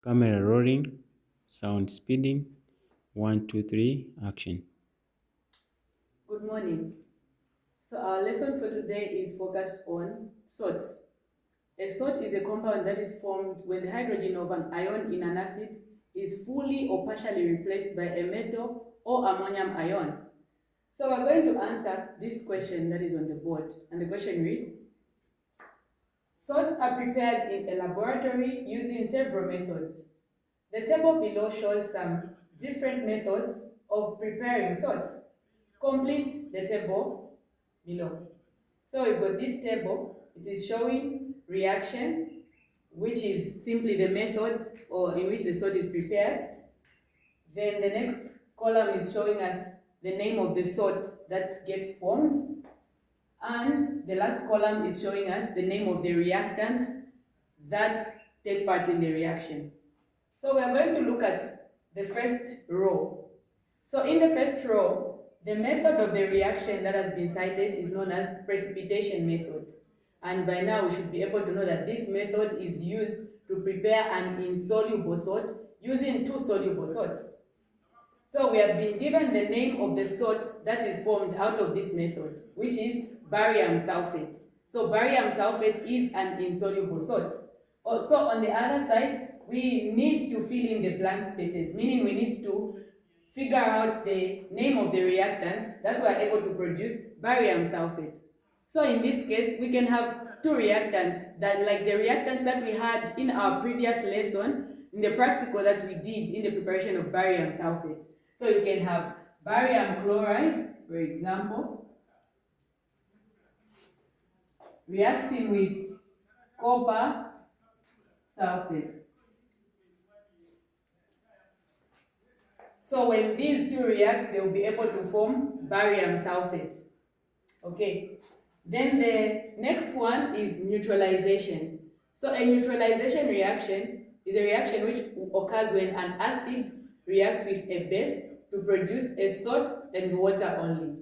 Camera rolling, sound speeding. 1, 2, 3, action. Good morning. So our lesson for today is focused on salts. A salt is a compound that is formed when the hydrogen of an ion in an acid is fully or partially replaced by a metal or ammonium ion. So we're going to answer this question that is on the board, and the question reads: salts are prepared in a laboratory using several methods. The table below shows some different methods of preparing salts. Complete the table below. So we've got this table. It is showing reaction, which is simply the method or in which the salt is prepared. Then the next column is showing us the name of the salt that gets formed. And the last column is showing us the name of the reactants that take part in the reaction. So we are going to look at the first row. So in the first row, the method of the reaction that has been cited is known as precipitation method. And by now we should be able to know that this method is used to prepare an insoluble salt using two soluble salts. So we have been given the name of the salt that is formed out of this method, which is barium sulfate. So barium sulfate is an insoluble salt. Also on the other side, we need to fill in the blank spaces, meaning we need to figure out the name of the reactants that were able to produce barium sulfate. So in this case, we can have two reactants that, like the reactants that we had in our previous lesson, in the practical that we did in the preparation of barium sulfate. So you can have barium chloride, for example, reacting with copper sulfate. So when these two react, they will be able to form barium sulfate. Okay. Then the next one is neutralization. So a neutralization reaction is a reaction which occurs when an acid reacts with a base to produce a salt and water only.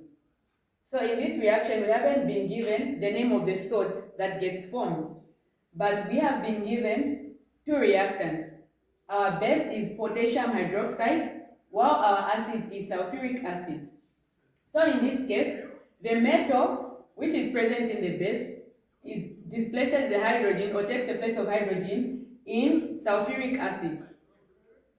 So in this reaction, we haven't been given the name of the salt that gets formed, but we have been given two reactants. Our base is potassium hydroxide, while our acid is sulfuric acid. So in this case, the metal which is present in the base displaces the hydrogen or takes the place of hydrogen in sulfuric acid.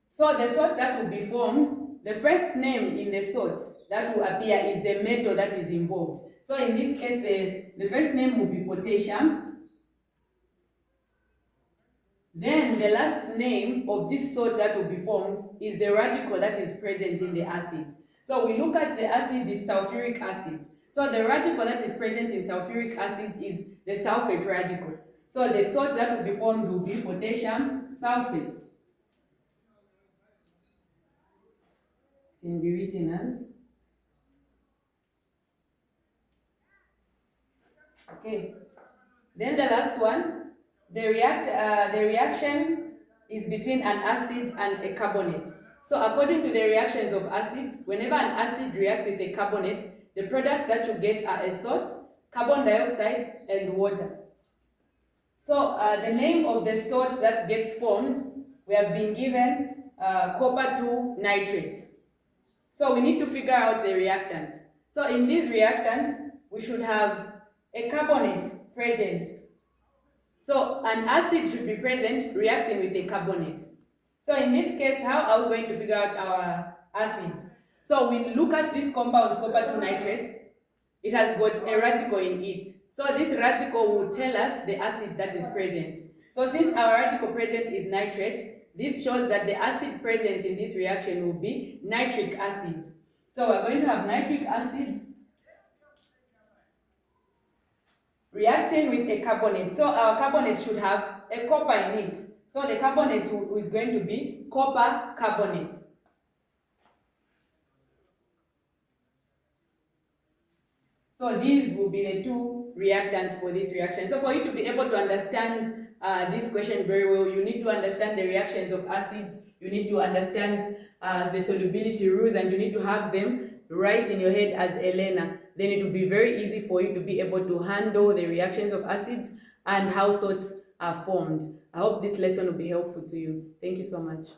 So the salt that will be formed, the first name in the salt that will appear is the metal that is involved. So in this case, the first name will be potassium. Then the last name of this salt that will be formed is the radical that is present in the acid. So we look at the acid, it's sulfuric acid. So the radical that is present in sulfuric acid is the sulfate radical. So the salt that will be formed will be potassium sulfate. It can be written as. Okay. Then the last one, the reaction is between an acid and a carbonate. So according to the reactions of acids, whenever an acid reacts with a carbonate, the products that you get are a salt, carbon dioxide, and water. So the name of the salt that gets formed, we have been given copper 2 nitrate. So we need to figure out the reactants. So in these reactants, we should have a carbonate present. So an acid should be present reacting with a carbonate. So in this case, how are we going to figure out our acids? So we look at this compound, copper 2 nitrate. It has got a radical in it. So this radical will tell us the acid that is present. So since our radical present is nitrate, this shows that the acid present in this reaction will be nitric acid. So we're going to have nitric acid reacting with a carbonate. So our carbonate should have a copper in it. So the carbonate is going to be copper carbonate. So these will be the two reactants for this reaction. So for you to be able to understand this question very well, you need to understand the reactions of acids, you need to understand the solubility rules, and you need to have them right in your head as a learner. Then it will be very easy for you to be able to handle the reactions of acids and how salts are formed. I hope this lesson will be helpful to you. Thank you so much.